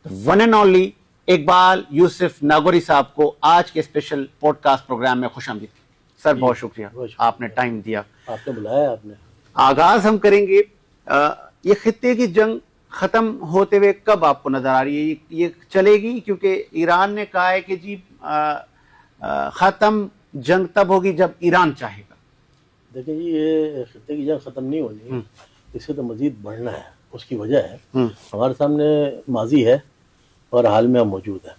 One and only Iqbal Yusuf Nagauri साहब को आज के स्पेशल पॉडकास्ट प्रोग्राम में खुशामदीद। सर बहुत शुक्रिया, आपने टाइम दिया, आपने बुलाया। आपने आगाज हम करेंगे ये खित्ते की जंग खत्म होते हुए कब आपको नजर आ रही है? ये चलेगी क्योंकि ईरान ने कहा है कि जी खत्म जंग तब होगी जब ईरान चाहेगा। देखिए जी, ये खित्ते की जंग खत्म नहीं होनी, इससे तो मजीद बढ़ना है। उसकी वजह है हमारे सामने माजी है और हाल में हम मौजूद है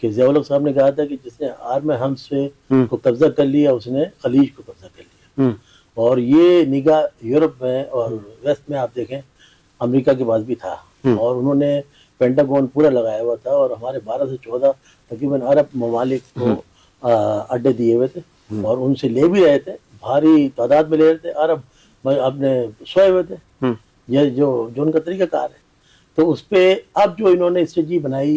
कि ज़िया-उल-हक साहब ने कहा था कि जिसने आर्म हम्स को कब्जा कर लिया उसने खलीज को कब्जा कर लिया। और ये निगाह यूरोप में और वेस्ट में आप देखें अमेरिका के पास भी था और उन्होंने पेंटागन पूरा लगाया हुआ था और हमारे 12 से 14 तकरीबन अरब ममालिक को अड्डे दिए हुए थे और उनसे ले भी रहे थे, भारी तादाद में ले रहे थे। अरब अपने सोए हुए थे। ये जो उनका तरीकाकार है। तो उस पे अब जो इन्होंने स्ट्रेटजी बनाई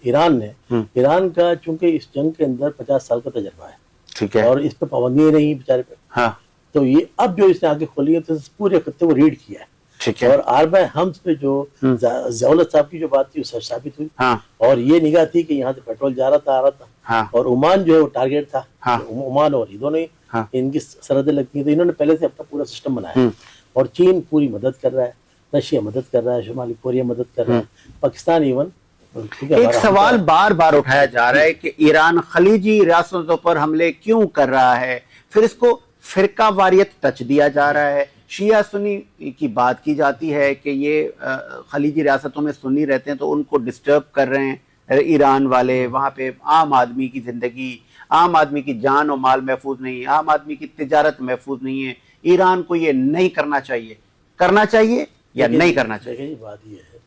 ईरान ने, ईरान का चूंकि इस जंग के अंदर 50 साल का तजर्बा है, ठीक है, और इस पे पाबंदियां नहीं बेचारे पे। हाँ। तो ये अब जो इसने आगे खोली है तो पूरे खत्ते को रीड किया है, ठीक है। और आर्म हम्स पे जो ज़िया-उल-हक साहब की जो बात थी वो साबित हुई। हाँ। और ये निगाह थी कि यहाँ से पेट्रोल जा रहा था, आ रहा था। हाँ। और ओमान जो है वो टारगेट था। हाँ। ओमान और ये दोनों ही इनकी सरहदें लगती हैं, तो इन्होंने पहले से अपना पूरा सिस्टम बनाया और चीन पूरी मदद कर रहा है, रशिया मदद कर रहा है, शुमाली कोरिया मदद कर रहा है, पाकिस्तान इवन। एक सवाल बार बार उठाया जा रहा है कि ईरान खलीजी रियासतों पर हमले क्यों कर रहा है, फिर इसको फिरका वारियत टच दिया जा रहा है। शिया सुन्नी की बात की जाती है कि ये खलीजी रियासतों में सुन्नी रहते हैं तो उनको डिस्टर्ब कर रहे हैं ईरान वाले, वहाँ पे आम आदमी की जिंदगी, आम आदमी की जान और माल महफूज नहीं है, आम आदमी की तिजारत महफूज नहीं है। ईरान को ये नहीं करना चाहिए, करना चाहिए या नहीं करना चाहिए? देखिए बात ये है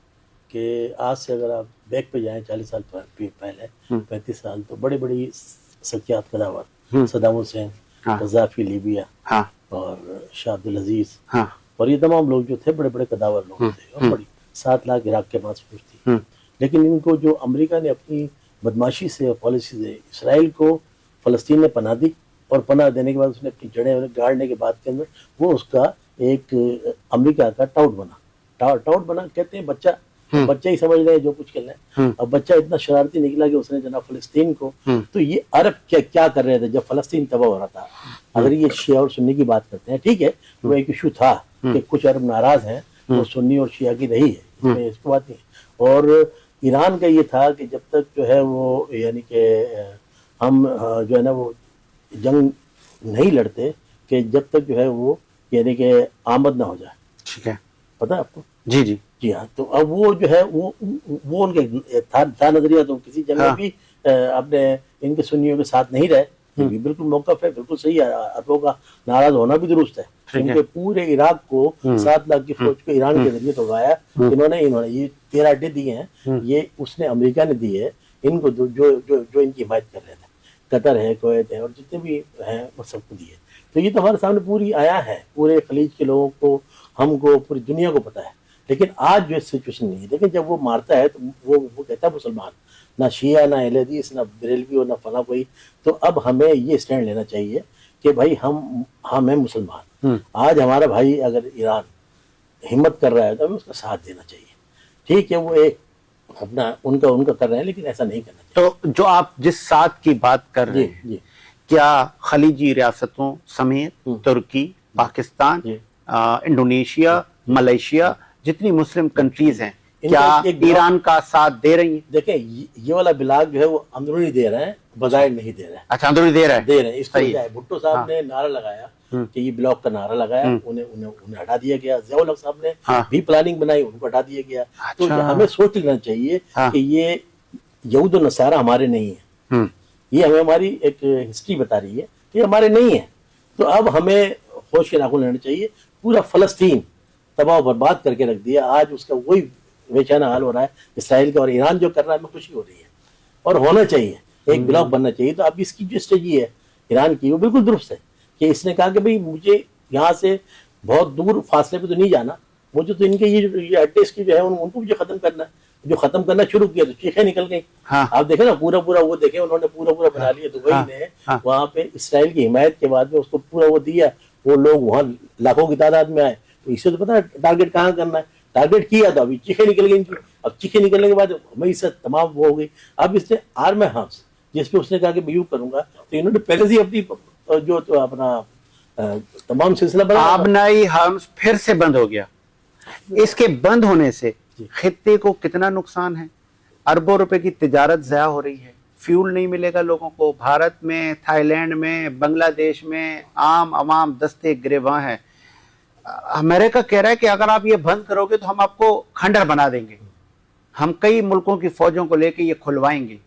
कि आज से अगर आप बैक पे जाएं 40 साल पहले 35 साल, तो बड़ी बड़ी शख्सियत कदावर, सद्दाम हुसैन, गद्दाफी लीबिया, हाँ, और शाह अब्दुल अजीज, हाँ, और ये तमाम लोग जो थे बड़े बड़े कदावर लोग थे और बड़ी 7 लाख इराक के पास फौज थी। लेकिन इनको जो अमेरिका ने अपनी बदमाशी से और पॉलिसी से इसराइल को फलस्तीन ने पनाह दी और पनाह देने के बाद उसने अपनी जड़ें गाड़ने के बाद के अंदर वो उसका एक अमेरिका का टाउट बना कहते हैं बच्चा ही समझ रहे हैं जो कुछ खेलना है। अब बच्चा इतना शरारती निकला कि उसने जनाब फलस्तीन को, तो ये अरब क्या कर रहे थे जब फलस्तीन तबाह हो रहा था। अगर ये शिया और सुन्नी की बात करते हैं, ठीक है, वो एक इशू था कि कुछ अरब नाराज हैं, वो सुन्नी और शिया की रही है, इसमें इसकी बात नहीं। और ईरान का ये था कि जब तक जो है वो यानी कि हम जो है ना वो जंग नहीं लड़ते कि जब तक जो है वो यानी कि आमद ना हो जाए, ठीक है, पता है आपको? जी जी जी हाँ। तो अब वो जो है वो उनके था नजरिया, तो किसी जंग में भी अपने इनके सुन्नियों के साथ नहीं रहे, ये भी बिल्कुल मौक़िफ़ है, बिल्कुल सही है। अरबों का नाराज होना भी दुरुस्त है। इनके पूरे इराक को 7 लाख की फौज को ईरान के जरिए तोड़वाया इन्होंने ये 13 अड्डे दिए हैं, ये उसने अमेरिका ने दिए है इनको, जो इनकी हिमायत कर रहे थे। कतर है, कुवैत है और जितने भी हैं वो सबको दिए। तो ये तो हमारे सामने पूरी आया है, पूरे खलीज के लोगों को, हमको, पूरी दुनिया को पता है। लेकिन आज जो सिचुएशन नहीं है, लेकिन जब वो मारता है तो वो कहता है मुसलमान, ना शिया, ना अहले हदीस, ना बरेलवी और ना फला कोई। तो अब हमें ये स्टैंड लेना चाहिए कि भाई हम हैं मुसलमान। आज हमारा भाई अगर ईरान हिम्मत कर रहा है तो हमें उसका साथ देना चाहिए। ठीक है, वो एक अपना उनका कर रहे हैं, लेकिन ऐसा नहीं करना चाहिए। तो जो आप जिस साथ की बात कर रहे हैं, क्या खलीजी रियासतों समेत तुर्की, पाकिस्तान, इंडोनेशिया, मलेशिया, जितनी मुस्लिम कंट्रीज हैं, क्या ईरान का साथ दे रही हैं? देखें, ये वाला ब्लॉक जो है वो अंदरूनी दे रहे हैं, बजाय नहीं दे रहे हैं। अच्छा, अंदरूनी दे रहे हैं। इसको भुट्टो साहब ने नारा लगाया कि ये ब्लॉक का नारा लगाया, उन्हें हटा दिया गया। ज़िया-उल-हक साहब ने भी प्लानिंग बनाई, उनको हटा दिया गया। तो हमें सोच लेना चाहिए कि ये यहूद और नसारा हमारे नहीं है, ये हमें हमारी एक हिस्ट्री बता रही है कि हमारे नहीं है। तो अब हमें होश के नाखून लेने चाहिए। पूरा फलस्तीन तबाह बर्बाद करके रख दिया, आज उसका वही बेचैना हाल हो रहा है इसराइल का। और ईरान जो कर रहा है हमें खुशी हो रही है और होना चाहिए, एक ब्लॉक बनना चाहिए। तो अब इसकी जो स्ट्रेटजी है ईरान की वो बिल्कुल दुरुस्त है कि इसने कहा कि भाई मुझे यहाँ से बहुत दूर फासले पे तो नहीं जाना, मुझे तो इनके ये अड्डे इसके जो है उनको मुझे खत्म करना है। जो खत्म करना शुरू किया तो चीखें निकल गई। हाँ। आप देखे ना पूरा वो देखे उन्होंने पूरा बना लिया। दुबई ने वहाँ पे इसराइल की हिमायत के बाद में उसको पूरा वो दिया, वो लोग वहाँ लाखों की तादाद में आए। तो इससे तो पता है टारगेट कहाँ करना है, टारगेट किया था, अभी चीखें निकल गई इनकी। अब चीखें निकलने के बाद हमें इससे तमाम वो हो गई। अब इसने आर्म हार्म्स जिसपे उसने कहा कि मैं यूं करूंगा, तो इन्होंने पहले से ही अपनी जो तो अपना तमाम सिलसिला बना। आबनाई हार्म्स फिर से बंद हो गया। इसके बंद होने से खित्ते को कितना नुकसान है? अरबों रुपए की तिजारत ज़ाया हो रही है, फ्यूल नहीं मिलेगा लोगों को। भारत में, थाईलैंड में, बांग्लादेश में आम अवाम दस्ते गिरेबां है। अमेरिका कह रहा है कि अगर आप ये बंद करोगे तो हम आपको खंडर बना देंगे, हम कई मुल्कों की फौजों को लेके ये खुलवाएंगे।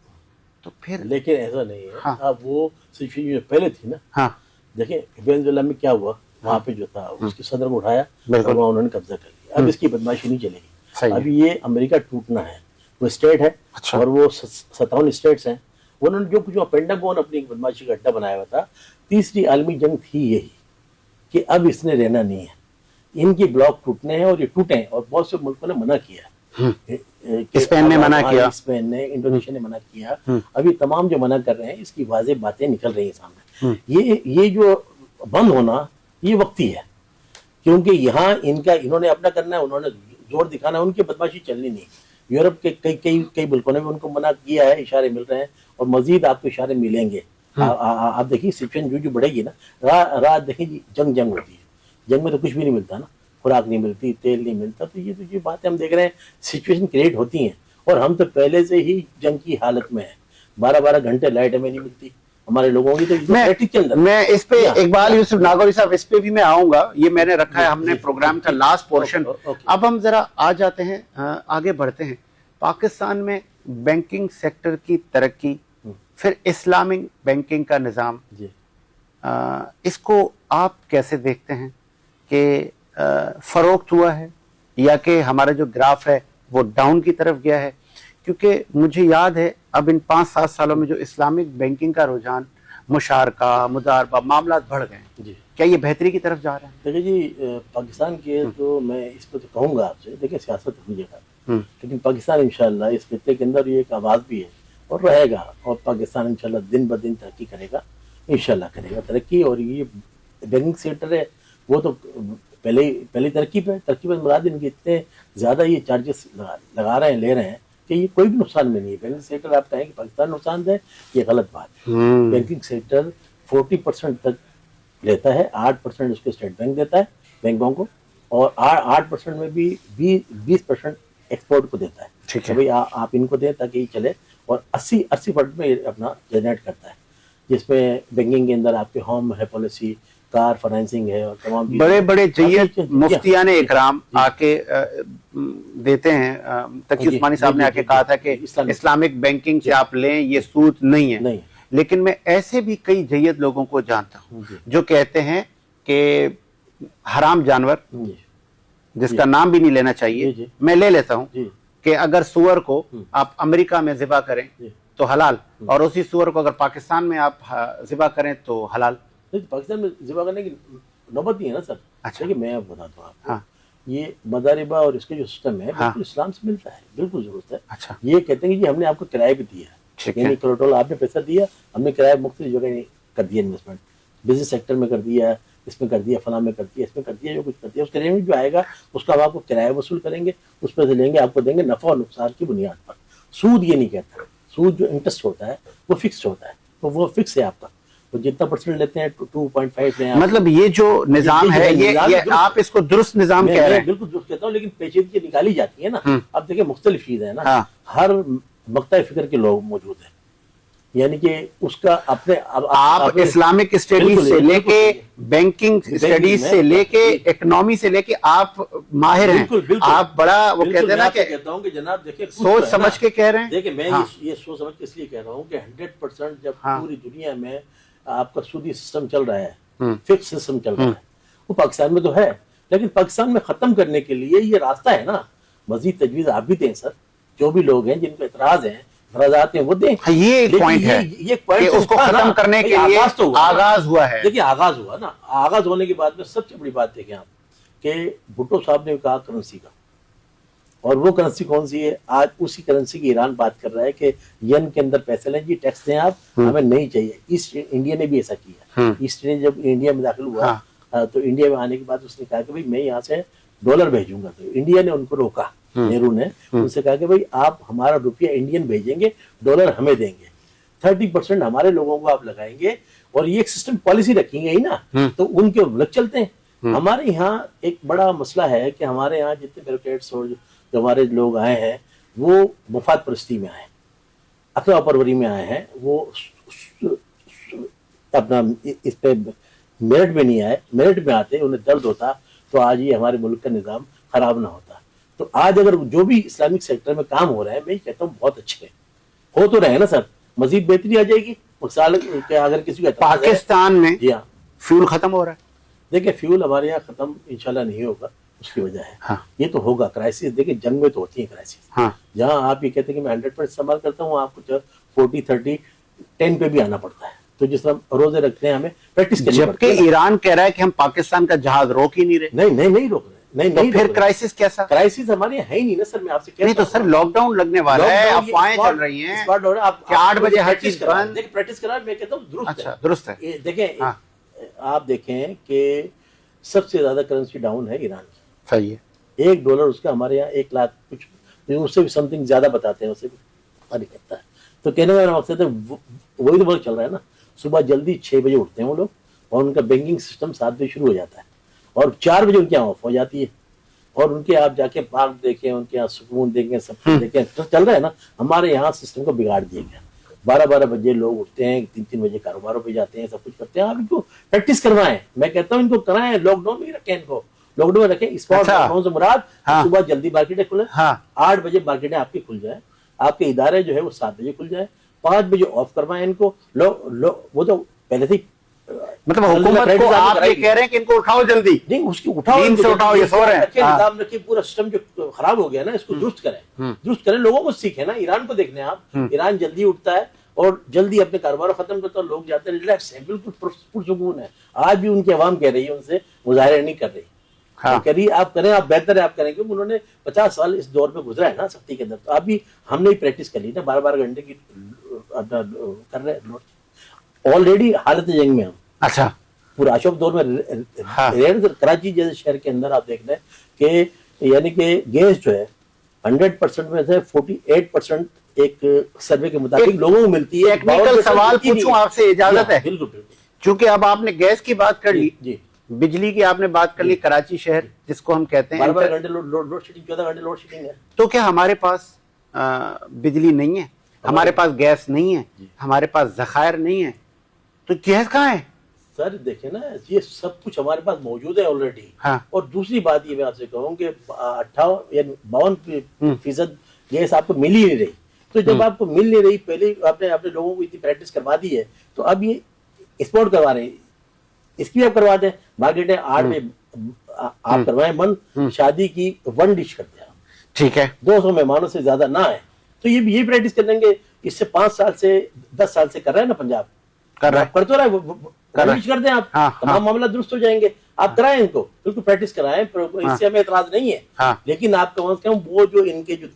तो फिर लेकिन ऐसा नहीं है। हाँ। अब वो सिचुएशन जो पहले थी ना, हाँ, देखिए वेनेजुएला में क्या हुआ, वहां पे जो था उसके सदर को उठाया और बिल्कुल। वहां उन्होंने कब्जा कर लिया। अब इसकी बदमाशी नहीं सही चलेगी। है। अब ये अमेरिका टूटना है, वो स्टेट है। अच्छा। और वो 57 स्टेट्स हैं। उन्होंने जो कुछ पेंटागन अपनी बदमाशी का अड्डा बनाया हुआ था, तीसरी आलमी जंग थी यही कि अब इसने रहना नहीं है, इनके ब्लॉक टूटने हैं और ये टूटे हैं। और बहुत से मुल्कों ने मना किया, स्पेन ने मना किया, स्पेन ने, इंडोनेशिया ने मना किया। अभी तमाम जो मना कर रहे हैं, इसकी वाज़ेह बातें निकल रही हैं सामने। ये जो बंद होना ये वक्ती है, क्योंकि यहाँ इन्होंने अपना करना है, उन्होंने जोर दिखाना है, उनकी बदमाशी चलनी नहीं। यूरोप के कई मुल्कों ने भी उनको मना किया है, इशारे मिल रहे हैं और मजीद आपको इशारे मिलेंगे। आप देखिए सिचुएशन जो बढ़ेगी ना, रात देखिए जी, जंग होती है। जंग में तो कुछ भी नहीं मिलता ना, खुराक नहीं मिलती, तेल नहीं मिलता। तो ये बातें हम देख रहे हैं, सिचुएशन क्रिएट होती हैं। और हम तो पहले से ही जंग की हालत में है। 12-12 घंटे लाइट हमें नहीं मिलती हमारे लोगों की। तो मैं इस पे इकबाल यूसुफ नागौरी साहब, इस पे भी मैं आऊंगा। ये मैंने रखा है हमने प्रोग्राम का लास्ट पोर्शन। अब हम जरा आ जाते हैं, आगे बढ़ते हैं। पाकिस्तान में बैंकिंग सेक्टर की तरक्की, फिर इस्लामिक बैंकिंग का निज़ाम, इसको आप कैसे देखते हैं कि फरोख्त हुआ है या कि हमारा जो ग्राफ है वो डाउन की तरफ गया है? क्योंकि मुझे याद है अब इन 5-7 सालों में जो इस्लामिक बैंकिंग का रुझान, मुशारका, मुदारबा, मामलात बढ़ गए हैं। क्या ये बेहतरी की तरफ जा रहे हैं? देखिए जी, पाकिस्तान के तो मैं इस पर तो कहूँगा आपसे, देखिए सियासत हो जगह, लेकिन पाकिस्तान इंशाल्लाह इस खित्ते के अंदर ये एक आवाज़ भी है और रहेगा। और पाकिस्तान इंशाल्लाह दिन ब दिन तरक्की करेगा, इंशाल्लाह करेगा तरक्की। और ये बैंकिंग सेक्टर है वो तो पहले तरक्की पे मुराद इनके इतने ज़्यादा ये चार्जेस लगा रहे हैं, ले रहे हैं कि ये कोई भी नुकसान में नहीं है। बैंकिंग सेक्टर आप कहें कि पाकिस्तान नुकसान है, ये गलत बात है। बैंकिंग सेक्टर 40% तक लेता है, 8% उसको स्टेट बैंक देता है बैंकों को, और 8% में भी 20% एक्सपोर्ट को देता है। ठीक है भाई आप इनको दें ताकि ये चले। और 80% में ये अपना जनरेट करता है, जिसमें बैंकिंग के अंदर आपके होम है पॉलिसी, कार फाइनेंसिंग है और तमाम बड़े बड़े जय्यद मुफ्तियान इकराम आके देते हैं। तकी उस्मानी साहब ने आके कहा था कि इस्लामिक बैंकिंग से आप लें, ये सूद नहीं है। लेकिन मैं ऐसे भी कई जय्यद लोगों को जानता हूं जो कहते हैं कि हराम जानवर, जिसका नाम भी नहीं लेना चाहिए, मैं ले लेता हूं कि अगर सुअर को आप अमेरिका में ज़िबा करें तो हलाल, और उसी सुअर को अगर पाकिस्तान में आप ज़िबा करें तो हलाल। पाकिस्तान में ज़िबा करने की नौबत नहीं है ना सर। अच्छा, कि मैं बताता हूँ आपको। हाँ। ये मदारिबा और इसके जो सिस्टम है, बिल्कुल इस्लाम से मिलता है, बिल्कुल जरूरत है। अच्छा। ये कहते हैं कि जी हमने आपको किराए पे दिया, टोटल आपने पैसा दिया, हमने किराया मुख्तलिफ जगह कर दिया, इन्वेस्टमेंट बिजनेस सेक्टर में कर दिया, इसमें कर दिया, फलां में कर दिया, इसमें कर दिया, जो कुछ कर दिया, उस किराए में जो आएगा उसका हम आपको किराया वसूल करेंगे, उस पैसे लेंगे, आपको देंगे नफा और नुकसान की बुनियाद पर। सूद ये नहीं कहता, सूद जो इंटरेस्ट होता है वो फिक्स होता है, तो वो फिक्स है आपका, तो जितना परसेंट लेते हैं 2.5 लें। मतलब ये जो निजाम है ये आप इसको दुरुस्त निजाम कह रहे हैं? बिल्कुल दुरुस्त कहता हूँ, लेकिन पेचीदगी निकाली जाती है ना। अब देखिए मुख्तलिफ चीजें है ना, हर मक्ता फिक्र के लोग मौजूद हैं, यानी कि उसका अपने आप इस्लामिक स्टडीज से लेके बैंकिंग स्टडीज से लेके इकोनॉमी से लेके आप माहिर हैं। आप बड़ा वो कहते हैं ना कि कहता हूँ कि जनाब देखिए सोच समझ के कह रहे हैं। देखिए मैं ये सोच समझ के इसलिए कह रहा हूँ कि 100% जब पूरी दुनिया में आपका सूदी सिस्टम चल रहा है, फिक्स सिस्टम चल रहा है, वो पाकिस्तान में तो है, लेकिन पाकिस्तान में खत्म करने के लिए ये रास्ता है ना, मजीद तजवीज आप भी दें सर, जो भी लोग हैं जिनको एतराज हैं, नाराज हैं, वो दें। ये एक पॉइंट है, ये पॉइंट उसको खत्म करने के लिए आगाज हुआ है। देखिए आगाज हुआ ना, आगाज होने के बाद में सबसे बड़ी बात देखें आप कि भुट्टो साहब ने कहा करेंसी का, और वो करेंसी कौन सी है? आज उसी करेंसी की ईरान बात कर रहा है कि यन के अंदर पैसे लें जी, टैक्स दें आप, हमें नहीं चाहिए। ईस्ट इंडिया ने भी ऐसा किया। ईस्ट इंडिया जब इंडिया में दाखिल हुआ तो इंडिया में आने के बाद उसने कहा कि भाई मैं यहाँ से डॉलर भेजूंगा। तो इंडिया ने उनको रोका, नेहरू ने उनसे कहा कि भाई आप हमारा रुपया इंडियन भेजेंगे, डॉलर हमें देंगे, 30% हमारे लोगों को आप लगाएंगे, और ये एक सिस्टम पॉलिसी रखेंगे ही ना, तो उनके लग चलते हैं। हमारे यहाँ एक बड़ा मसला है कि हमारे यहाँ जितने ब्यूरोक्रेट्स और जो हमारे लोग आए हैं वो मुफाद परस्ती में आए, अखवा परवरी में आए हैं, वो अपना इस पे मेरिट में नहीं आए। मेरिट में आते उन्हें दर्द होता तो आज ये हमारे मुल्क का निज़ाम खराब ना होता। तो आज अगर जो भी इस्लामिक सेक्टर में काम हो रहा है, मैं कहता हूँ बहुत अच्छे हो तो रहे ना सर, मजीद बेहतरी आ जाएगी। मिसाल अगर किसी का पाकिस्तान में जी हाँ फ्यूल खत्म हो रहा है, देखिए फ्यूल हमारे यहाँ खत्म इंशाल्लाह नहीं होगा, उसकी वजह है हाँ। ये तो होगा क्राइसिस। देखिए जंग में तो होती है क्राइसिस, हाँ। जहाँ आप ये कहते हैं कि मैं 100% इस्तेमाल करता हूँ, आपको 40, 30, 10 पे भी आना पड़ता है। तो जिस तरह रोजे रखते हैं हमें प्रैक्टिस करनी पड़ती है। जबकि ईरान कह रहा है कि हम पाकिस्तान का जहाज रोक ही नहीं रहे। नहीं रोक रहे, नहीं फिर क्राइसिस कैसा? क्राइसिस हमारे यहाँ है ही नहीं ना सर, मैं आपसे कह रहा हूं। नहीं तो सर लॉकडाउन लगने वाला है, अफवाहें चल रही हैं कि 8 बजे हर चीज बंद। देखिए प्रैक्टिस करा, मैं कहता हूँ दुरुस्त है। अच्छा दुरुस्त है। देखें आप देखें कि सबसे ज्यादा करेंसी डाउन है ईरान की, सही है। $1 उसका हमारे यहाँ 1 लाख कुछ, उससे भी समथिंग ज्यादा बताते हैं, उससे भी नहीं करता है। तो कहने का मेरा मकसद है वही तो वर्क चल रहा है ना। सुबह जल्दी 6 बजे उठते हैं वो लोग, और उनका बैंकिंग सिस्टम 7 बजे शुरू हो जाता है, और 4 बजे उनके यहाँ ऑफ हो जाती है। और उनके आप जाके पार्क देखें, उनके यहाँ सुकून देखें, सब कुछ देखें, तो चल रहा है ना। हमारे यहाँ सिस्टम को बिगाड़ दिया गया। 12-12 बजे लोग उठते हैं, 3-3 बजे कारोबारों पे जाते हैं, सब कुछ करते हैं। आप इनको प्रैक्टिस करवाएं, मैं कहता हूँ इनको कराएं। लॉकडाउन में रखें, इनको लॉकडाउन में रखें। स्पॉट लॉकडाउन से मुराद सुबह जल्दी मार्केटें खुले, 8 बजे मार्केटें आपकी खुल जाए, आपके इदारे जो है वो 7 बजे खुल जाए, 5 बजे ऑफ करवाएं इनको। वो तो पहले से मतलब हुकूमत को आप ये कह रहे हैं कि इनको उठाओ जल्दी, नहीं उसकी उठाओ, नींद से उठाओ, ये सो रहे हैं। निजाम रखिए, पूरा सिस्टम जो खराब हो गया ना इसको दुरुस्त करें, दुरुस्त करें। लोगों को सीखे ना, ईरान को देखने आप, ईरान जल्दी उठता है और जल्दी अपने कारोबार खत्म करता है, लोग जाते हैं, रिलैक्स है, बिल्कुल पुरसुकून है। आज भी उनकी आवाम कह रही है, उनसे मुजाहरे नहीं कर रही, कह रही आप करें, आप बेहतर है, आप करें, क्योंकि उन्होंने 50 साल इस दौर में गुजरा है ना सख्ती के अंदर। तो अभी हमने ही प्रैक्टिस कर ली ना, 12-12 घंटे की कर रहे हैं ऑलरेडी हालत जंग में हम। अच्छा, पूरा अशोक दौर में कराची जैसे शहर के अंदर आप देख रहे हैं कि यानी कि गैस जो है 100% में से 48% एक सर्वे के मुताबिक लोगों को मिलती है। टेक्निकल सवाल पूछूं आपसे, इजाजत है? बिल्कुल बिल्कुल। चूंकि अब आपने गैस की बात कर ली, जी, बिजली की आपने बात कर ली, कराची शहर जिसको हम कहते हैं 12 घंटे लोड शेडिंग, 14 घंटे लोड शेडिंग है। तो क्या हमारे पास बिजली नहीं है, हमारे पास गैस नहीं है, हमारे पास जखायर नहीं है, तो गैस कहाँ है? सर देखिए ना, ये सब कुछ हमारे पास मौजूद है ऑलरेडी। हाँ। और दूसरी बात ये मैं आपसे कहूँ कि 58% गैस आपको मिल ही नहीं रही। तो जब आपको मिल नहीं रही, पहले आपने अपने लोगों को इतनी प्रैक्टिस करवा दी है, तो अब ये एक्सपोर्ट करवा रहे हैं, इसकी आप करवा दें। मार्केट है 8 में आप करवाएं बंद, शादी की 1 डिश कर दें, ठीक है, 200 मेहमानों से ज्यादा ना है। तो ये प्रैक्टिस कर लेंगे। इससे 5 साल से 10 साल से कर रहे हैं ना, पंजाब कर रहा है, कर तो रहा है, कर दें आप। तमाम मामला दुरुस्त हो जाएंगे। आप कराएं इनको, बिल्कुल प्रैक्टिस कराएं, इससे हमें एतराज नहीं है। लेकिन आप कम से कम वो जो इनके जो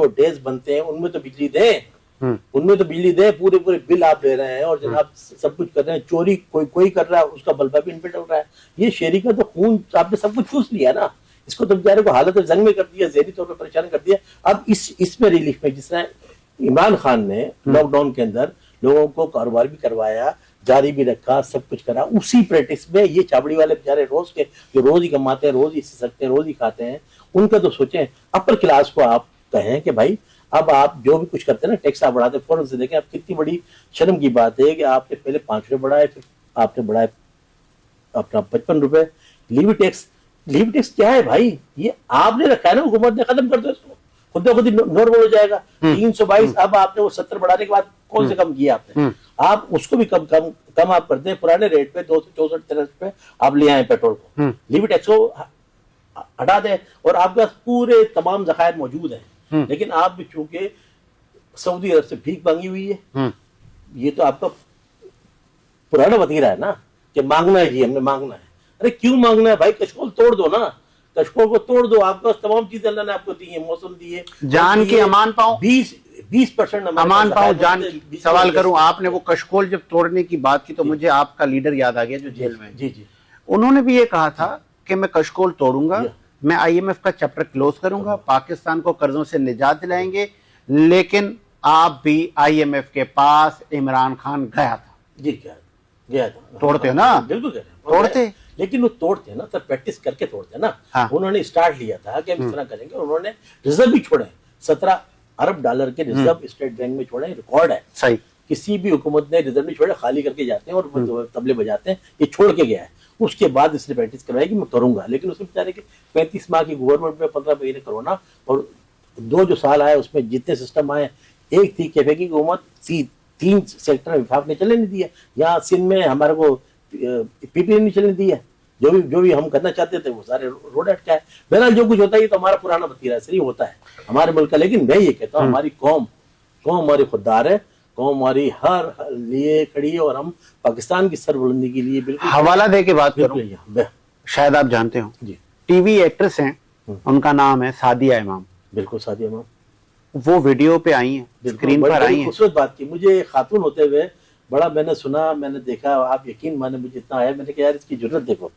डेज बनते हैं उनमें तो बिजली दें, उनमें तो बिजली दें। पूरे बिल आप ले रहे हैं और जनाब सब कुछ कर रहे हैं। चोरी कोई कर रहा है, उसका बलबा भी इन पे डल रहा है। ये शेरी का तो खून आपने सब कुछ चूस लिया ना, इसको तो बेचारे को हालत जंग में कर दिया, ज़हनी तौर पर परेशान कर दिया। अब इसमें रिलीफ में जिस तरह इमरान खान ने लॉकडाउन के अंदर लोगों को कारोबार भी करवाया, जारी भी रखा, सब कुछ करा, उसी प्रैक्टिस में ये चाबड़ी वाले बेचारे रोज के जो रोज ही कमाते हैं, रोज ही सकते हैं, रोज ही खाते हैं, उनका तो सोचें। अपर क्लास को आप कहें कि भाई अब आप जो भी कुछ करते हैं ना, टैक्स आप बढ़ाते, फौरन से देखें। आप कितनी बड़ी शर्म की बात है कि आपने पहले 5 रुपये बढ़ाए, फिर आपने बढ़ाए अपना 55 रुपए। लीवी टैक्स क्या है भाई? ये आपने रखा है ना, हुकूमत ने, खत्म कर दो इसको, खुद खुद नॉर्मल हो जाएगा। 322 अब आपने वो 70 बढ़ाने के बाद कौन से कम किया आपने? आप उसको भी कम आप करते हैं, पुराने रेट पे 264-63 पे आप ले आए पेट्रोल को। लीवी टैक्स को हटा दें और आपके पास पूरे तमाम जखायर मौजूद हैं। लेकिन आप भी चूंकि सऊदी अरब से भीख मांगी हुई है, ये तो आपका पुराना वतीरा है ना कि मांगना है जी, हमने मांगना है। अरे क्यों मांगना है भाई? कशकोल तोड़ दो ना, कशकोल को तोड़ दो। आपके पास तमाम चीजें अल्लाह ने आपको दी है, मौसम दी है, जान की अमान पाओ, 20% अमान पाओ, जान की। सवाल करूं, आपने वो कशकोल जब तोड़ने की बात की तो मुझे आपका लीडर याद आ गया जो जेल में। जी। उन्होंने भी ये कहा था के मैं कशकोल तोड़ूंगा, मैं IMF का चैप्टर क्लोज करूंगा, पाकिस्तान को कर्जों से निजात दिलाएंगे। लेकिन आप भी IMF के पास इमरान खान गया था जी, गया था। तोड़ते हो ना? बिल्कुल कह रहे हैं, तोड़ते, लेकिन वो तोड़ते हैं ना सर, प्रैक्टिस करके तोड़ते हैं ना। हाँ। उन्होंने स्टार्ट लिया था कि हम इस तरह करेंगे, उन्होंने रिजर्व भी छोड़े, 17 अरब डॉलर के रिजर्व स्टेट बैंक में छोड़े, रिकॉर्ड है। सही, किसी भी हुकूमत ने रिजर्व नहीं छोड़े, खाली करके जाते हैं और तबले बजाते हैं। ये छोड़ के गया है, उसके बाद इसने प्रैक्टिस करवाई कि मैं करूंगा। लेकिन उसमें बेचारे के 35 माह की गवर्नमेंट में 15 महीने कोरोना, और 2 जो साल आए उसमें जितने सिस्टम आए, एक थी कैफे की हुकूमत, 3 सेक्टर में विफाक ने चलने नहीं दिया। यहाँ सिंध में हमारे को PPP नहीं चलने दिया। जो भी हम करना चाहते थे वो सारे रोड अटका है। बहरहाल जो कुछ होता है ये तो हमारा पुराना बतीरा सही होता है हमारे मुल्क का। लेकिन मैं ये कहता हूँ हमारी कौम हमारी खुददार है, कौम हमारी हर लिए खड़ी है, और हम पाकिस्तान की सरबुलंदी के लिए बिल्कुल हवाला दे के बात करूं, बिल्कुल। शायद आप जानते हो, जी, टीवी एक्ट्रेस हैं, उनका नाम है सादिया इमाम। बिल्कुल सादिया इमाम, वो वीडियो पे आई हैं, स्क्रीन पर आई हैं। खूबसूरत बात की। मुझे खातून होते हुए बड़ा मैंने सुना, मैंने देखा, आप यकीन माने मुझे इतना आया, मैंने कहा यार इसकी जरूरत देखो,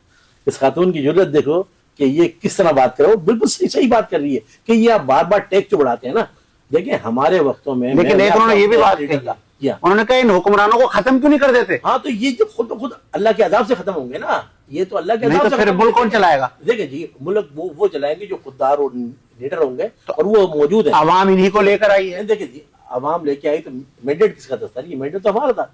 इस खातून की जरूरत देखो कि ये किस तरह बात करे। बिल्कुल सही बात कर रही है कि ये आप बार बार टेक जो बढ़ाते हैं ना। देखिए हमारे वक्तों में, लेकिन एक उन्होंने ये भी बात कही, उन्होंने कहा इन हुक्मरानों को खत्म क्यों नहीं कर देते? हाँ, तो ये जब खुद अल्लाह के अज़ाब से खत्म होंगे ना, ये तो अल्लाह के अज़ाब से फिर मुल्क कौन चलाएगा? देखिए जी, मुल्क वो चलाएंगे जो खुददार और लीडर होंगे, और वो मौजूद है। आवाम इन्हीं को लेकर आई है। देखिए जी, आवाम लेके आई तो मैंडेट किसका था सर? ये मैंडेट तो हमारा था,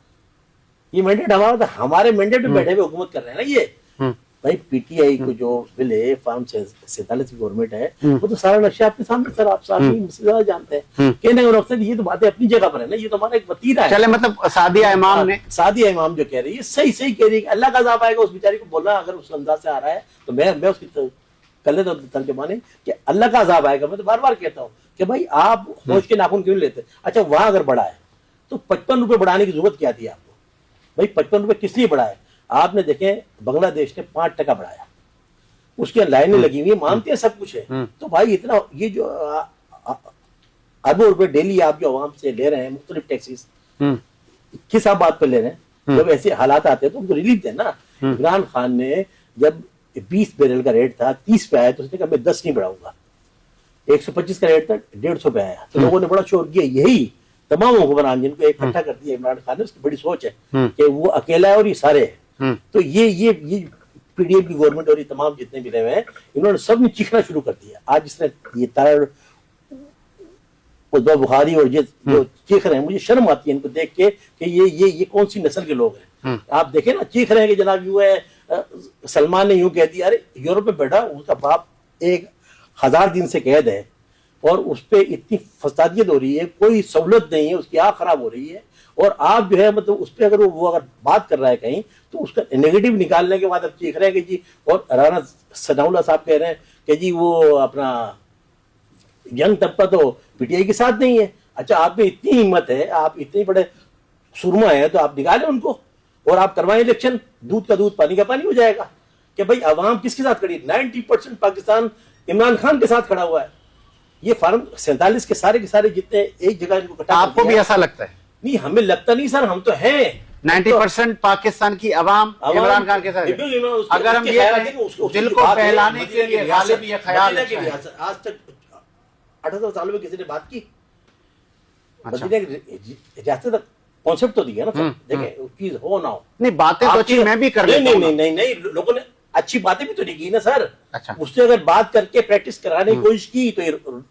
ये मैंडेट हमारा था, हमारे मैंडेट में बैठे हुए हुकूमत कर रहे हैं ना ये। भाई PTI को जो बिल है, फार्म 47 की गवर्नमेंट है, वो तो सारा नक्शा आपके सामने सर, आप सारी मुझसे ज्यादा जानते हैं। कहने का मकसद ये तो बातें अपनी जगह पर है ना, ये तो हमारा एक वतीरा है। चले, मतलब सादिया इमाम जो कह रही है सही कह रही है, अल्लाह का अज़ाब आएगा उस बेचारी को। बोलना अगर उस अंदाज से आ रहा है तो मैं उसकी कर लेता हूँ तर्जुमानी कि अल्लाह का अज़ाब आएगा। मैं तो बार बार कहता हूँ कि भाई आप होश के नाखून क्यों लेते? अच्छा, वहां अगर बढ़ा है तो 55 रुपए बढ़ाने की जरूरत क्या थी आपको? भाई 55 रुपए किस लिए बढ़ा है? आपने देखे बांग्लादेश ने 5% बढ़ाया, उसके लाइनें लगी हुई, मानते हैं सब कुछ है। तो भाई इतना ये जो अरबों रुपए डेली आप जो आवाम से ले रहे हैं मुख्तलिफ टैक्सेस, किस आप बात पर ले रहे हैं? जब ऐसे हालात आते हैं तो उनको रिलीफ दें ना। इमरान खान ने जब 20 बैरल का रेट था 30 पे आया तो उसने कहा मैं 10 नहीं बढ़ाऊंगा। 125 का रेट था 150 पे आया, तो लोगों ने बड़ा शोर किया। यही तमाम हुक्मरान जिनको इकट्ठा कर दिया इमरान खान ने, उसकी बड़ी सोच है कि वो अकेला है और ये सारे हैं। तो ये PDM की गवर्नमेंट और ये तमाम जितने भी रहे हैं, इन्होंने सब ने चीखना शुरू कर दिया। आज इसने ये तार बुखारी और ये जो चीख रहे हैं, मुझे शर्म आती है इनको देख के कि ये कौन सी नस्ल के लोग हैं। आप देखें ना, चीख रहे हैं कि जनाब यूं है, सलमान ने यूं कह दिया। अरे यूरोप में बैठा उसका बाप 1000 दिन से कैद है और उस पर इतनी फसादियत हो रही है, कोई सहूलत नहीं है, उसकी आँख खराब हो रही है, और आप जो है मतलब उस पर अगर वो अगर बात कर रहा है कहीं तो उसका नेगेटिव निकालने के बाद आप चीख रहे हैं कि जी, और राना सनाउल्लाह साहब कह रहे हैं कि जी वो अपना यंग तबका तो PTI के साथ नहीं है। अच्छा, आप में इतनी हिम्मत है, आप इतने बड़े सुरमा है, तो आप निकालें उनको और आप करवाएं इलेक्शन, दूध का दूध पानी का पानी हो जाएगा। कि भाई अवाम किसके साथ खड़ी? 90% पाकिस्तान इमरान खान के साथ खड़ा हुआ है। ये फार्म 47 के सारे जितने एक जगह इनको इकट्ठा, आपको भी ऐसा लगता है? नहीं, हमें लगता नहीं सर, हम तो हैं 90% पाकिस्तान की अवाम इमरान खान के साथ। अगर हम ये दिल को बहलाने के लिए गालिब ये ख्याल है, आज तक 18 सालों में किसी ने बात की? अच्छा, कॉन्सेप्ट तो दिया ना सर। देखें चीज हो ना हो, नहीं बातें तो अच्छी मैं भी कर लेता हूं। नहीं, लोगों ने अच्छी बातें भी तो नहीं की ना सर। अच्छा, उससे अगर बात करके प्रैक्टिस कराने की कोशिश की तो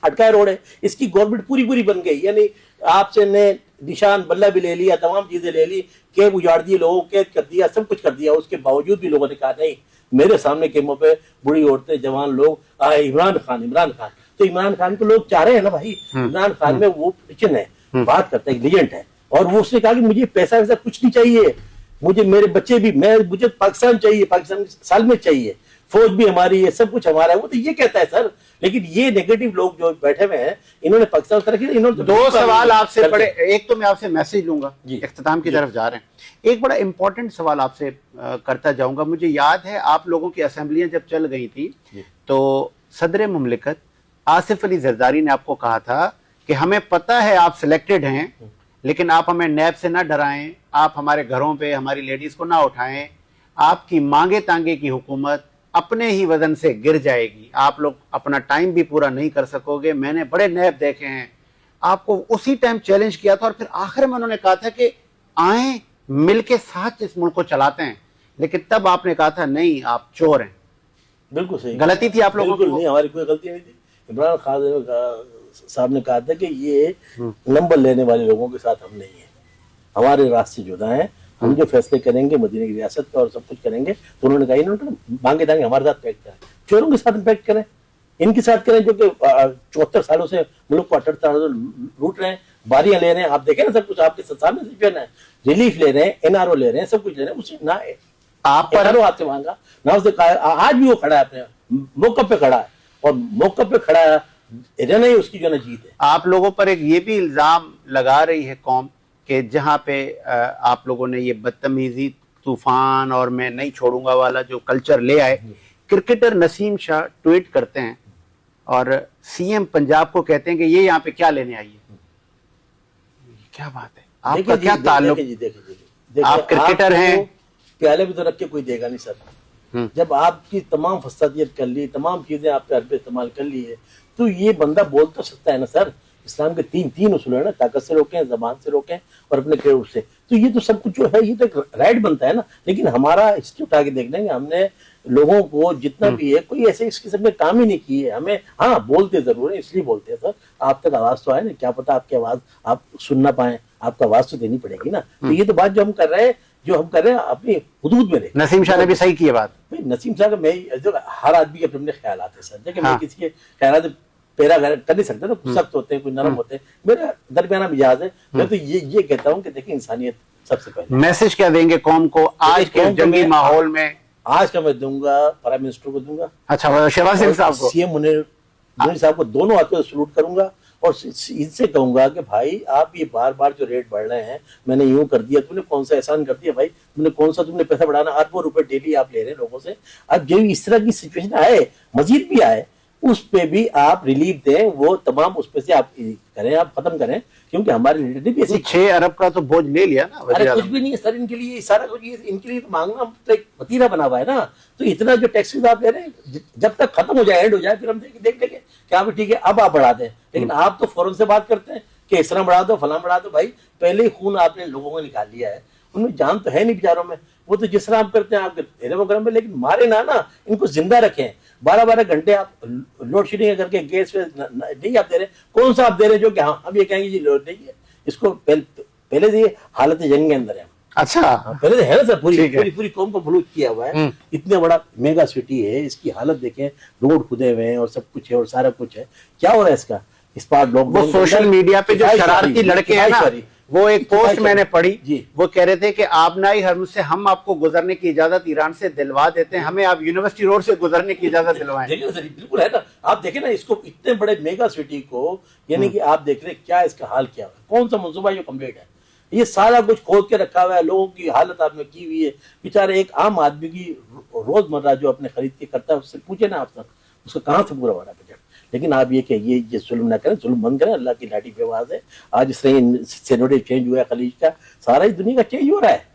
अटका रोड है। इसकी गवर्नमेंट पूरी बन गई, यानी आपसे ने निशान बल्ला भी ले लिया, तमाम चीजें ले ली, कैब उजाड़ दिए, लोगों को कैद कर दिया, सब कुछ कर दिया। उसके बावजूद भी लोगों ने कहा नहीं, मेरे सामने कैमों पे बूढ़ी औरतें जवान लोग इमरान खान। तो इमरान खान को लोग चाह रहे हैं ना भाई। इमरान खान में वो पिचन है, बात करता है, लीजेंड है। और वो उसने कहा कि मुझे पैसा वैसा कुछ नहीं चाहिए, मुझे मेरे बच्चे भी, मुझे पाकिस्तान चाहिए, पाकिस्तान साल में चाहिए, फौज भी हमारी है, सब कुछ हमारा है। वो तो ये कहता है सर। लेकिन ये नेगेटिव लोग जो बैठे हुए हैं, इन्होंने पाकिस्तान तरक्की, इन्होंने 2 सवाल आपसे बड़े, एक तो मैं आपसे मैसेज लूंगा, इख्तिताम की तरफ जा रहे हैं। एक बड़ा इंपॉर्टेंट सवाल आपसे करता जाऊंगा। मुझे याद है आप लोगों की असेंबलियां जब चल गई थी तो सदर मुमलिकत आसिफ अली जरदारी ने आपको कहा था कि हमें पता है आप सिलेक्टेड हैं, लेकिन आप हमें नैब से ना डराएं, आप हमारे घरों पे हमारी लेडीज को ना उठाएं, आपकी मांगे तांगे की हुकूमत अपने ही वजन से गिर जाएगी। आप लोग अपना टाइम भी पूरा नहीं कर सकोगे। मैंने बड़े नैब देखे हैं, आपको उसी टाइम चैलेंज किया था और फिर आखिर में उन्होंने कहा था कि आए मिलके साथ इस मुल्क को चलाते हैं, लेकिन तब आपने कहा था नहीं, आप चोर हैं। बिल्कुल सही, गलती थी आप लोगों की? बिल्कुल नहीं, हमारी कोई गलती नहीं थी। इमरान खान साहब ने कहा था कि ये नंबर लेने वाले लोगों के साथ हम नहीं है, हमारे रास्ते जुदा हैं, हम जो फैसले करेंगे मदीने की रियासत का और सब कुछ करेंगे। तो उन्होंने कहा इन्होंने मांगे दांगे हमारे साथ पैक्ट करें, चोरों के साथ पैक्ट करें, इनके साथ करें जो कि 74 सालों से मुल्क को 78 सालों से लूट रहे हैं, बारियां ले रहे हैं। आप देखें ना, सब कुछ आपके सामने सिचुएशन है, रिलीफ ले रहे हैं, एनआरओ ले रहे हैं, सब कुछ ले रहे हैं। उसी ना आप पर एनआरओ हाथ से मांगा ना, उसने कहा आज भी वो खड़ा है, अपने मौके पे खड़ा है, और मौके पे खड़ा है रहना ही उसकी जो ना जीत है। आप लोगों पर एक ये भी इल्जाम लगा रही है कौम कि जहां पे आप लोगों ने ये बदतमीजी, तूफान और मैं नहीं छोड़ूंगा वाला जो कल्चर ले आए। क्रिकेटर नसीम शाह ट्वीट करते हैं और सीएम पंजाब को कहते हैं कि ये यहाँ पे क्या लेने आई है। क्या बात है, आपका क्या ताल्लुक? आप क्रिकेटर हैं, प्याले भी तो रख के कोई देगा नहीं सर। जब आपकी तमाम फसादियत कर ली, तमाम चीजें आपके हर पे इस्तेमाल कर ली है, तो ये बंदा बोल तो सकता है ना सर। इस्लाम के तीन उसूल है ना, ताकत से रोकें, जबान से रोकें और अपने क्रेडिट से। तो ये तो सब कुछ जो है ये तो एक राइट बनता है ना। लेकिन हमारा हिस्ट्री उठा के देख लेंगे, हमने लोगों को जितना भी है कोई ऐसे इस किस्म के काम ही नहीं किए। हमें हाँ बोलते जरूर है, इसलिए बोलते हैं सर, आप तक आवाज तो आए ना, क्या पता आपकी आवाज आप सुन ना पाए, आपको आवाज तो देनी पड़ेगी ना। तो ये तो बात जो हम कर रहे हैं अपनी हुदूद में। नसीम शाह ने भी सही की बात। नसीम शाह का मैं जो हर आदमी के अपने ख्याल आते हैं सर, देखिए मैं किसी के ख्याल पेरा कर नहीं सकता ना, कुछ सख्त होते हैं, कुछ नरम होते हैं, मेरा दरमियाना मिजाज है। मैं तो ये कहता हूँ कि देखिए इंसानियत सबसे पहले। मैसेज क्या देंगे कौम को आज के जंगी माहौल में? आज का मैं दूंगा प्राइम मिनिस्टर को दूंगा, अच्छा शहबाज शरीफ साहब को, सीएम मुनीर साहब को, दोनों हाथों से सलूट करूंगा और इनसे कहूंगा कि भाई आप ये बार बार जो रेट बढ़ रहे हैं, मैंने यूं कर दिया, तुमने कौन सा एहसान कर दिया भाई, तुमने कौन सा तुमने पैसा बढ़ाना, अरबों रुपए डेली आप ले रहे हैं लोगों से। अब जो इस तरह की सिचुएशन आए, मजीद भी आए, उस पे भी आप रिलीफ दें, वो तमाम उस पे से आप करें, आप खत्म करें, क्योंकि हमारे रिलेटिव भी 6 अरब का तो बोझ ले लिया ना। अरे कुछ भी नहीं है सर इनके लिए, सारा कुछ इनके लिए तो मांगना तो एक वतीरा बना हुआ है ना। तो इतना जो टैक्सेस आप ले रहे हैं, जब तक खत्म हो जाए, एंड हो जाए, फिर हम देख लेंगे क्या ठीक है अब आप बढ़ा दें। लेकिन आप तो फौरन से बात करते हैं कि इस तरह बढ़ा दो, फलां बढ़ा दो। भाई पहले ही खून आपने लोगों को निकाल लिया है, उनमें जान तो है नहीं बेचारों में। वो तो जिस तरह आप करते हैं आपके वगैरह में, लेकिन मारे ना, इनको जिंदा रखें। 12-12 घंटे आप लोड शेडिंग करके गैस पे नहीं आप दे रहे, कौन सा आप दे रहे जो कि हम ये कहेंगे जी लोड नहीं है, इसको पहले से ये हालत जंग के अंदर है। अच्छा पहले से है ना सर, पूरी कौम को बलूच किया हुआ है। इतने बड़ा मेगा सिटी है, इसकी हालत देखें, रोड खुदे हुए हैं और सब कुछ है और सारा कुछ है। क्या हो रहा है इसका? स्मार्ट ब्लॉक, वो सोशल मीडिया पे जो शरारती लड़के हैं ना, वो एक पोस्ट मैंने पढ़ी, वो कह रहे थे कि आबनाई हरम से हम आपको गुजरने की इजाजत ईरान से दिलवा देते हैं, हमें आप यूनिवर्सिटी रोड से गुजरने की इजाजत दिलवाएं। देखिए सर बिल्कुल है ना, आप देखें ना इसको, इतने बड़े मेगा सिटी को, यानी कि आप देख रहे क्या इसका हाल क्या हुआ, कौन सा मंसूबा ये कम्प्लीट है, ये सारा कुछ खोद के रखा हुआ है, लोगों की हालत आपने की हुई है। बेचारे एक आम आदमी की रोजमर्रा जो अपने खरीद के करता है, उससे पूछे ना आप सब, उसका कहाँ से पूरा बड़ा बजट। लेकिन आप ये कि ये जुल्म ना करें, जुल्म बंद करें, अल्लाह की लाठी पे आवाज है। आज इस तरह सेनेटिव चेंज हुआ है खलीज का, सारा ही दुनिया का चेंज हो रहा है,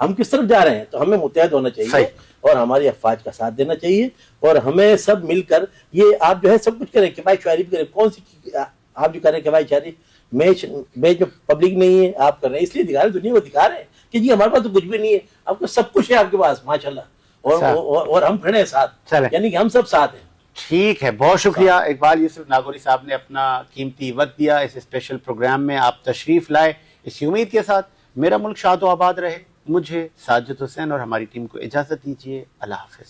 हम किस तरफ जा रहे हैं। तो हमें मुतहद होना चाहिए और हमारी अफवाज का साथ देना चाहिए, और हमें सब मिलकर ये आप जो है सब कुछ करें, किफायत शायरी भी करें। कौन सी आप जो करें किफायत शायरी, मैच जो पब्लिक नहीं है आप कर रहे हैं, इसलिए दिखा रहे, दुनिया को दिखा रहे हैं कि जी हमारे पास तो कुछ भी नहीं है, आपको सब कुछ है आपके पास माशाल्लाह, और हम खड़े हैं साथ, यानी कि हम सब साथ हैं। ठीक है, बहुत शुक्रिया इकबाल यूसुफ नागौरी साहब ने अपना कीमती वक्त दिया इस स्पेशल प्रोग्राम में, आप तशरीफ लाए। इसी उम्मीद के साथ मेरा मुल्क शाद व आबाद रहे। मुझे साजिद हुसैन और हमारी टीम को इजाजत दीजिए। अल्लाह हाफिज।